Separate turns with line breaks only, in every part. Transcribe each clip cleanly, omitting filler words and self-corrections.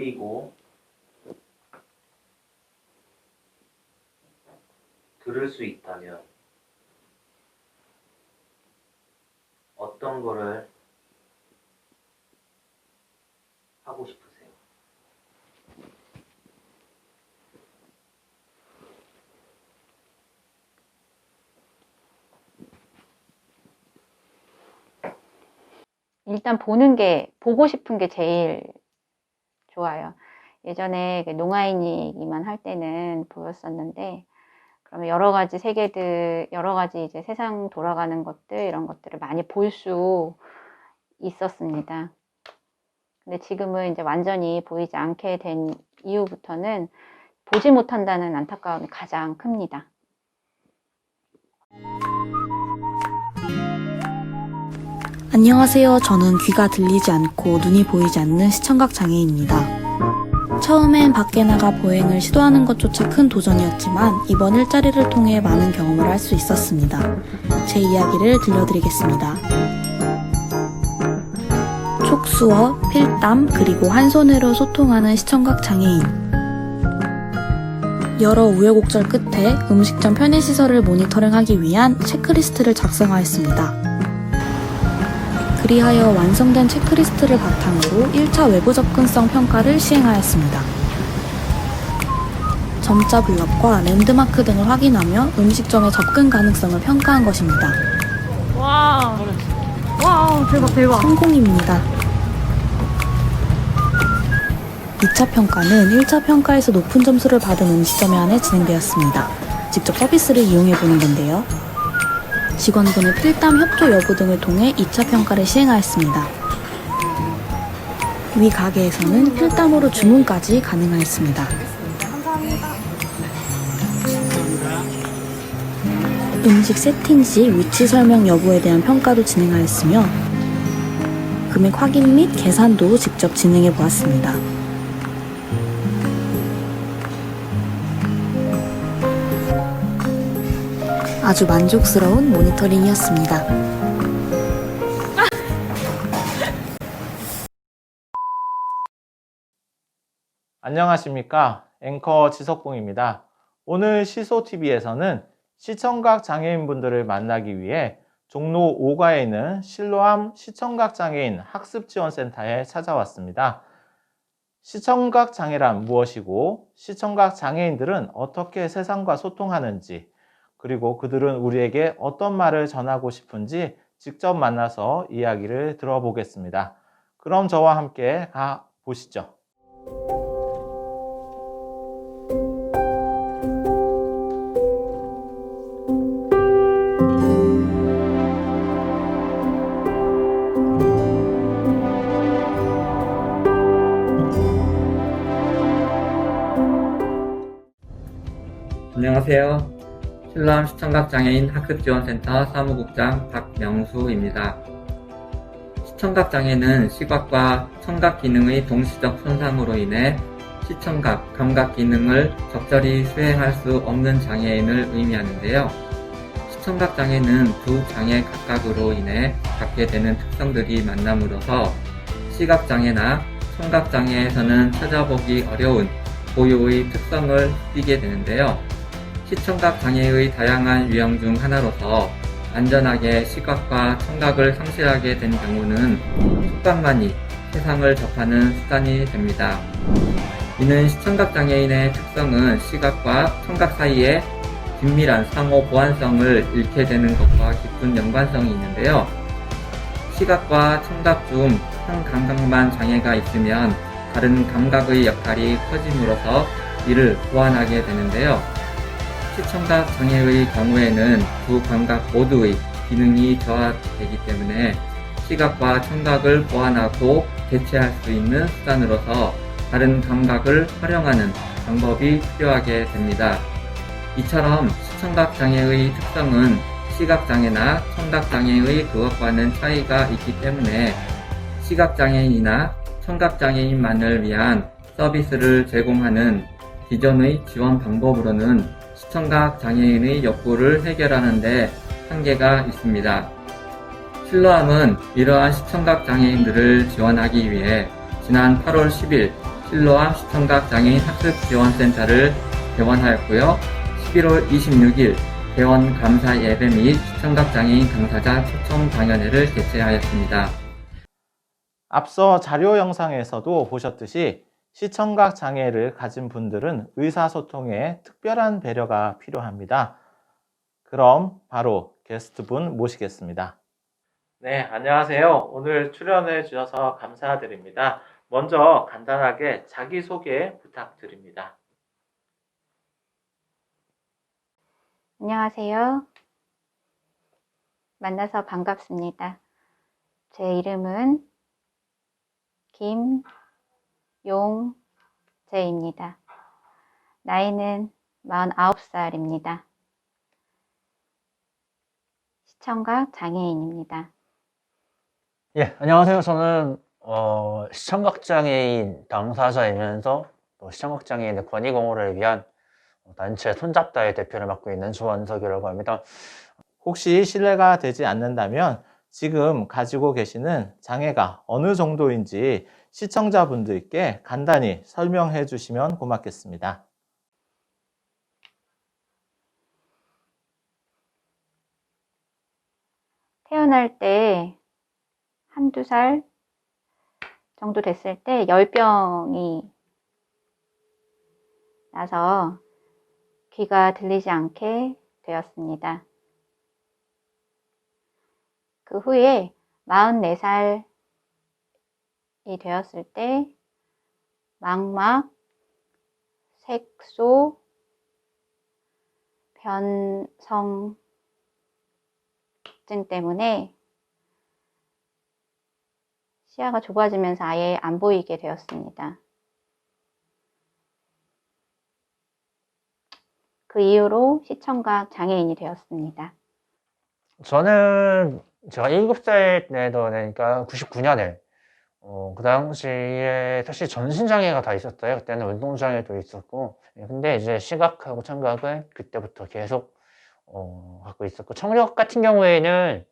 보이고 들을 수 있다면 어떤 거를 하고 싶으세요?
일단 보고 싶은 게 제일 좋아요. 예전에 농아인 얘기만 할 때는 보였었는데, 그러면 여러 가지 세계들, 여러 가지 이제 세상 돌아가는 것들, 이런 것들을 많이 볼 수 있었습니다. 근데 지금은 이제 완전히 보이지 않게 된 이후부터는 보지 못한다는 안타까움이 가장 큽니다.
안녕하세요. 저는 귀가 들리지 않고 눈이 보이지 않는 시청각 장애인입니다. 처음엔 밖에 나가 보행을 시도하는 것조차 큰 도전이었지만 이번 일자리를 통해 많은 경험을 할 수 있었습니다. 제 이야기를 들려드리겠습니다. 촉수어, 필담, 그리고 한 손으로 소통하는 시청각 장애인. 여러 우여곡절 끝에 음식점 편의시설을 모니터링하기 위한 체크리스트를 작성하였습니다. 그리하여 완성된 체크리스트를 바탕으로 1차 외부 접근성 평가를 시행하였습니다. 점자 블럭과 랜드마크 등을 확인하며 음식점의 접근 가능성을 평가한 것입니다.
와, 대박.
성공입니다. 2차 평가는 1차 평가에서 높은 점수를 받은 음식점에 한해 진행되었습니다. 직접 서비스를 이용해보는 건데요. 직원분의 필담 협조 여부 등을 통해 2차 평가를 시행하였습니다. 위 가게에서는 필담으로 주문까지 가능하였습니다. 음식 세팅 시 위치 설명 여부에 대한 평가도 진행하였으며 금액 확인 및 계산도 직접 진행해 보았습니다. 아주 만족스러운 모니터링이었습니다.
안녕하십니까, 앵커 지석봉입니다. 오늘 시소TV에서는 시청각 장애인분들을 만나기 위해 종로 5가에 있는 실로암 시청각장애인 학습지원센터에 찾아왔습니다. 시청각 장애란 무엇이고 시청각 장애인들은 어떻게 세상과 소통하는지, 그리고 그들은 우리에게 어떤 말을 전하고 싶은지 직접 만나서 이야기를 들어보겠습니다. 그럼 저와 함께 가보시죠.
안녕하세요. 실로암 시청각장애인 학습지원센터 사무국장 박명수입니다. 시청각장애는 시각과 청각 기능의 동시적 손상으로 인해 시청각, 감각 기능을 적절히 수행할 수 없는 장애인을 의미하는데요. 시청각장애는 두 장애 각각으로 인해 갖게 되는 특성들이 만남으로써 시각장애나 청각장애에서는 찾아보기 어려운 고유의 특성을 띠게 되는데요. 시청각 장애의 다양한 유형 중 하나로서 안전하게 시각과 청각을 상실하게 된 경우는 촉각만이 세상을 접하는 수단이 됩니다. 이는 시청각 장애인의 특성은 시각과 청각 사이에 긴밀한 상호 보완성을 잃게 되는 것과 깊은 연관성이 있는데요. 시각과 청각 중 한 감각만 장애가 있으면 다른 감각의 역할이 커짐으로써 이를 보완하게 되는데요. 시청각 장애의 경우에는 두 감각 모두의 기능이 저하되기 때문에 시각과 청각을 보완하고 대체할 수 있는 수단으로서 다른 감각을 활용하는 방법이 필요하게 됩니다. 이처럼 시청각 장애의 특성은 시각 장애나 청각 장애의 그것과는 차이가 있기 때문에 시각 장애인이나 청각 장애인만을 위한 서비스를 제공하는 기존의 지원 방법으로는 시청각 장애인의 욕구를 해결하는 데 한계가 있습니다. 실로암은 이러한 시청각 장애인들을 지원하기 위해 지난 8월 10일 실로암 시청각장애인 학습지원센터를 개원하였고요. 11월 26일 개원 감사 예배 및 시청각장애인 당사자 초청 강연회를 개최하였습니다.
앞서 자료 영상에서도 보셨듯이 시청각 장애를 가진 분들은 의사소통에 특별한 배려가 필요합니다. 그럼 바로 게스트분 모시겠습니다. 네, 안녕하세요. 오늘 출연해 주셔서 감사드립니다. 먼저 간단하게 자기소개 부탁드립니다.
안녕하세요. 만나서 반갑습니다. 제 이름은 김용재입니다. 나이는 49살입니다. 시청각 장애인입니다.
예, 안녕하세요. 저는 시청각장애인 당사자이면서 또 시청각장애인의 권익옹호를 위한 단체 손잡다의 대표를 맡고 있는 조원석이라고 합니다.
혹시 실례가 되지 않는다면 지금 가지고 계시는 장애가 어느 정도인지 시청자분들께 간단히 설명해 주시면 고맙겠습니다.
태어날 때 한두 살 정도 됐을 때 열병이 나서 귀가 들리지 않게 되었습니다. 그 후에 44살이 되었을 때 망막, 색소, 변성증 때문에 시야가 좁아지면서 아예 안 보이게 되었습니다. 그 이후로 시청각 장애인이 되었습니다.
저는 제가 7살 때도 그러니까 99년에 그 당시에 사실 전신장애가 다 있었어요. 그때는 운동장애도 있었고, 근데 이제 시각하고 청각을 그때부터 계속 갖고 있었고, 청력 같은 경우에는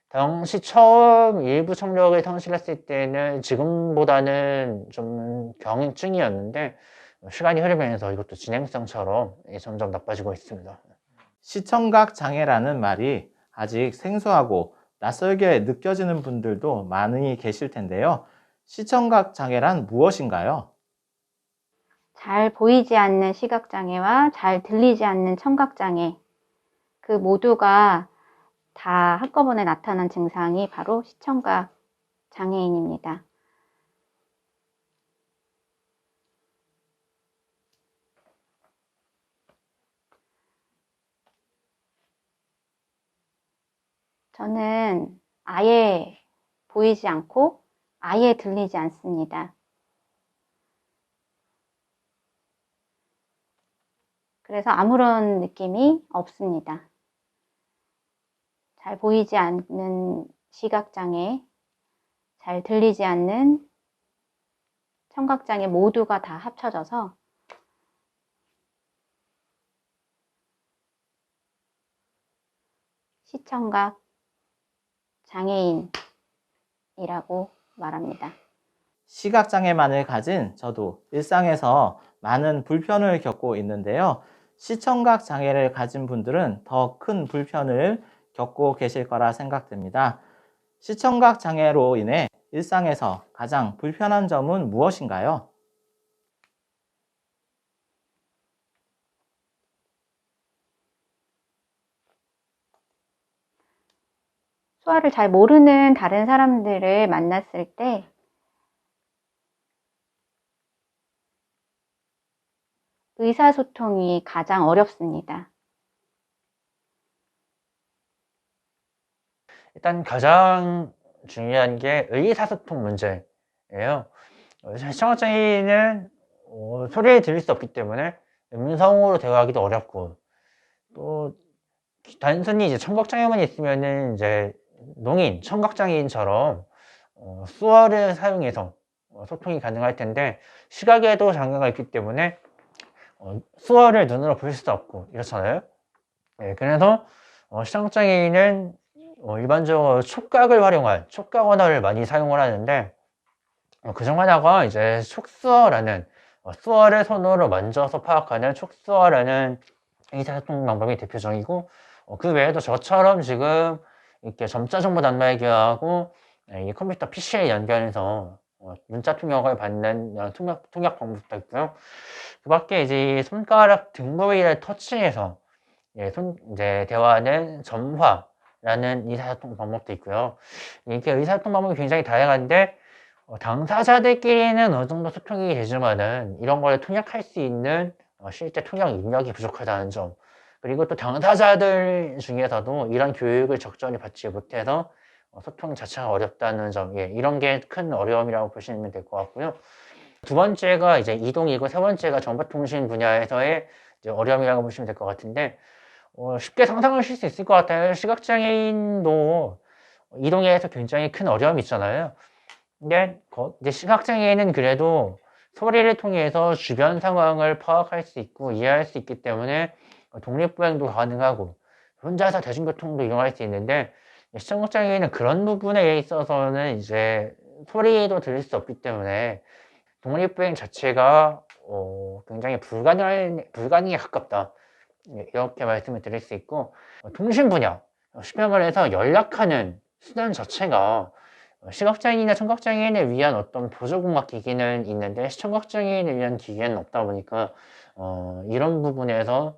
당시 처음 일부 청력을 성실했을 때는 지금보다는 좀 경증이었는데 시간이 흐르면서 이것도 진행성처럼 점점 나빠지고 있습니다.
시청각 장애라는 말이 아직 생소하고 낯설게 느껴지는 분들도 많이 계실 텐데요. 시청각 장애란 무엇인가요?
잘 보이지 않는 시각장애와 잘 들리지 않는 청각장애, 그 모두가 다 한꺼번에 나타난 증상이 바로 시청각 장애인입니다. 저는 아예 보이지 않고 아예 들리지 않습니다. 그래서 아무런 느낌이 없습니다. 잘 보이지 않는 시각장애, 잘 들리지 않는 청각장애 모두가 다 합쳐져서 시청각 장애인이라고 말합니다.
시각장애만을 가진 저도 일상에서 많은 불편을 겪고 있는데요. 시청각 장애를 가진 분들은 더 큰 불편을 겪고 계실 거라 생각됩니다. 시청각 장애로 인해 일상에서 가장 불편한 점은 무엇인가요?
수화를 잘 모르는 다른 사람들을 만났을 때 의사소통이 가장 어렵습니다.
일단 가장 중요한 게 의사소통 문제예요. 시청각장애인은 소리를 들을 수 없기 때문에 음성으로 대화하기도 어렵고, 또 단순히 이제 청각장애만 있으면은 이제 농인, 청각장애인처럼 수어를 사용해서 소통이 가능할 텐데, 시각에도 장애가 있기 때문에 수어를 눈으로 볼 수도 없고 이렇잖아요. 네, 그래서 시청각장애인은 일반적으로 촉각을 활용한 촉각 언어를 많이 사용을 하는데, 그중 하나가 이제 촉수어라는 수어를 손으로 만져서 파악하는 촉수어라는 의사소통 방법이 대표적이고 그 외에도 저처럼 지금 이렇게 점자 정보 단말기하고 이 컴퓨터 PC에 연결해서 문자 통역을 받는 통역 방법도 있고요. 그 밖에 이제 손가락 등 부위를 터치해서 이제 대화하는 점화라는 의사소통 방법도 있고요. 이게 의사소통 방법이 굉장히 다양한데 당사자들끼리는 어느 정도 소통이 되지만은 이런 걸 통역할 수 있는 실제 통역 인력이 부족하다는 점, 그리고 또 당사자들 중에서도 이런 교육을 적절히 받지 못해서 소통 자체가 어렵다는 점, 이런 게 큰 어려움이라고 보시면 될 것 같고요. 두 번째가 이제 이동이고 세 번째가 정보통신 분야에서의 이제 어려움이라고 보시면 될 것 같은데 쉽게 상상하실 수 있을 것 같아요. 시각장애인도 이동에서 굉장히 큰 어려움이 있잖아요. 근데 이제 시각장애인은 그래도 소리를 통해서 주변 상황을 파악할 수 있고 이해할 수 있기 때문에 독립보행도 가능하고 혼자서 대중교통도 이용할 수 있는데 시청각장애인은 그런 부분에 있어서는 이제 소리도 들을 수 없기 때문에 독립보행 자체가 굉장히 불가능에 가깝다, 이렇게 말씀을 드릴 수 있고, 통신 분야, 쉽게 말해서 연락하는 수단 자체가 시각장애인이나 청각장애인을 위한 어떤 보조공학 기기는 있는데 시청각장애인을 위한 기기는 없다 보니까 이런 부분에서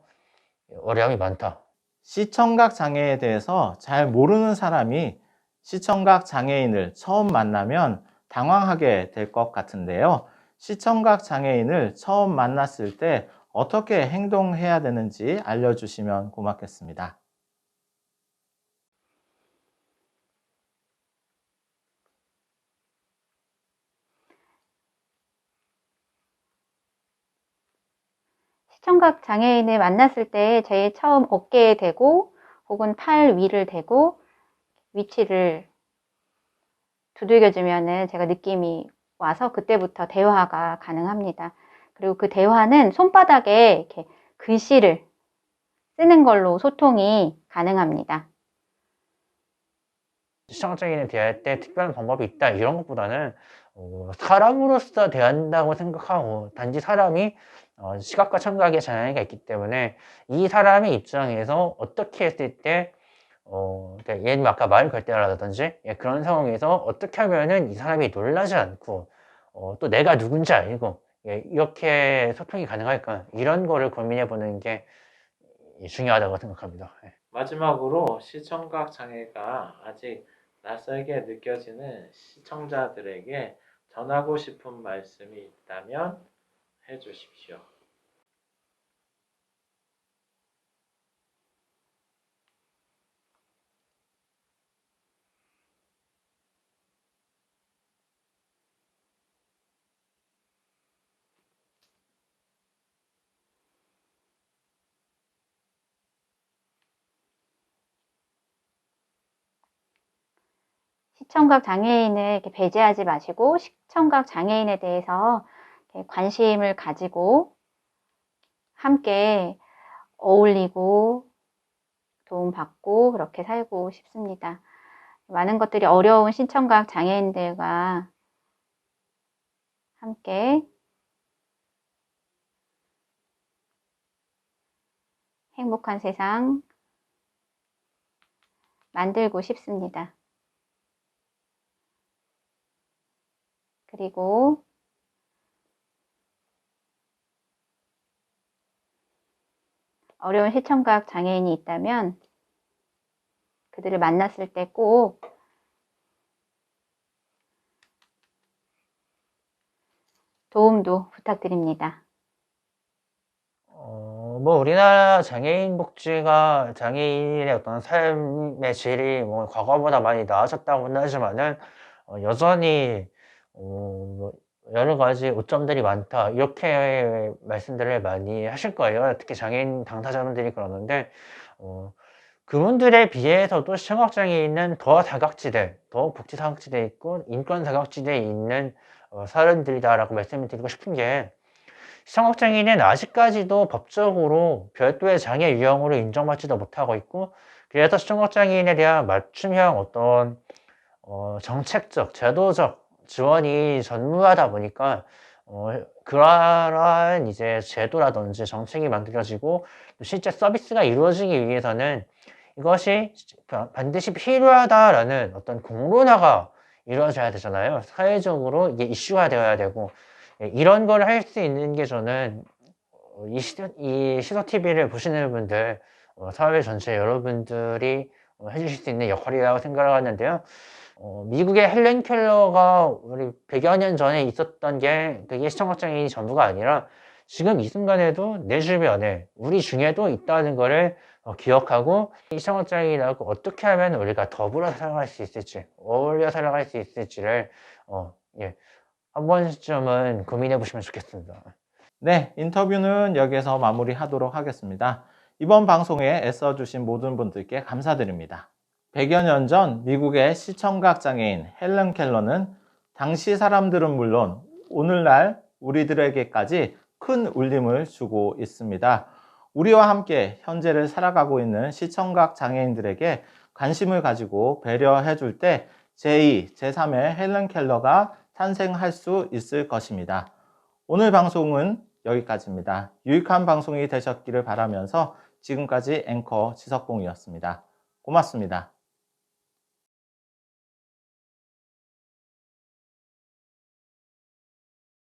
어려움이 많다.
시청각 장애에 대해서 잘 모르는 사람이 시청각 장애인을 처음 만나면 당황하게 될 것 같은데요. 시청각 장애인을 처음 만났을 때 어떻게 행동해야 되는지 알려주시면 고맙겠습니다.
시청각 장애인을 만났을 때 제일 처음 어깨에 대고 혹은 팔 위를 대고 위치를 두들겨주면은 제가 느낌이 와서 그때부터 대화가 가능합니다. 그리고 그 대화는 손바닥에 이렇게 글씨를 쓰는 걸로 소통이 가능합니다.
시청장애인에 대할 때 특별한 방법이 있다, 이런 것보다는 사람으로서 대한다고 생각하고, 단지 사람이 시각과 청각의 장애가 있기 때문에 이 사람의 입장에서 어떻게 했을 때 예를 들면 아까 말 걸 때라든지 그런 상황에서 어떻게 하면은 이 사람이 놀라지 않고 또 내가 누군지 알고 이렇게 소통이 가능할까, 이런 거를 고민해 보는 게 중요하다고 생각합니다.
마지막으로 시청각 장애가 아직 낯설게 느껴지는 시청자들에게 전하고 싶은 말씀이 있다면 해주십시오.
시청각 장애인을 이렇게 배제하지 마시고 시청각 장애인에 대해서 관심을 가지고 함께 어울리고 도움받고 그렇게 살고 싶습니다. 많은 것들이 어려운 시청각 장애인들과 함께 행복한 세상 만들고 싶습니다. 그리고 어려운 시청각 장애인이 있다면 그들을 만났을 때 꼭 도움도 부탁드립니다.
우리나라 장애인 복지가 장애인의 어떤 삶의 질이 과거보다 많이 나아졌다고는 하지만은 여전히 여러 가지 오점들이 많다, 이렇게 말씀들을 많이 하실 거예요. 특히 장애인 당사자분들이 그러는데 그분들에 비해서도 시청각장애인은 더 사각지대, 더 복지 사각지대에 있고 인권 사각지대에 있는 사람들이다라고 말씀을 드리고 싶은 게, 시청각장애인은 아직까지도 법적으로 별도의 장애 유형으로 인정받지도 못하고 있고, 그래서 시청각장애인에 대한 맞춤형 어떤 정책적, 제도적 지원이 전무하다 보니까 그러한 이제 제도라든지 정책이 만들어지고 실제 서비스가 이루어지기 위해서는 이것이 반드시 필요하다라는 어떤 공론화가 이루어져야 되잖아요. 사회적으로 이게 이슈화 되어야 되고, 이런 걸 할 수 있는 게 저는 이 시도TV를 보시는 분들, 사회 전체 여러분들이 해주실 수 있는 역할이라고 생각을 하는데요. 미국의 헬렌 켈러가 우리 100여 년 전에 있었던 게 그게 시청각장애인이 전부가 아니라 지금 이 순간에도 내 주변에 우리 중에도 있다는 거를 기억하고 이 시청각장애인하고 어떻게 하면 우리가 더불어 살아갈 수 있을지, 어울려 살아갈 수 있을지를 한 번쯤은 고민해 보시면 좋겠습니다.
네, 인터뷰는 여기서 마무리하도록 하겠습니다. 이번 방송에 애써주신 모든 분들께 감사드립니다. 100여 년 전 미국의 시청각 장애인 헬렌 켈러는 당시 사람들은 물론 오늘날 우리들에게까지 큰 울림을 주고 있습니다. 우리와 함께 현재를 살아가고 있는 시청각 장애인들에게 관심을 가지고 배려해 줄 때 제2, 제3의 헬렌 켈러가 탄생할 수 있을 것입니다. 오늘 방송은 여기까지입니다. 유익한 방송이 되셨기를 바라면서 지금까지 앵커 지석봉이었습니다. 고맙습니다.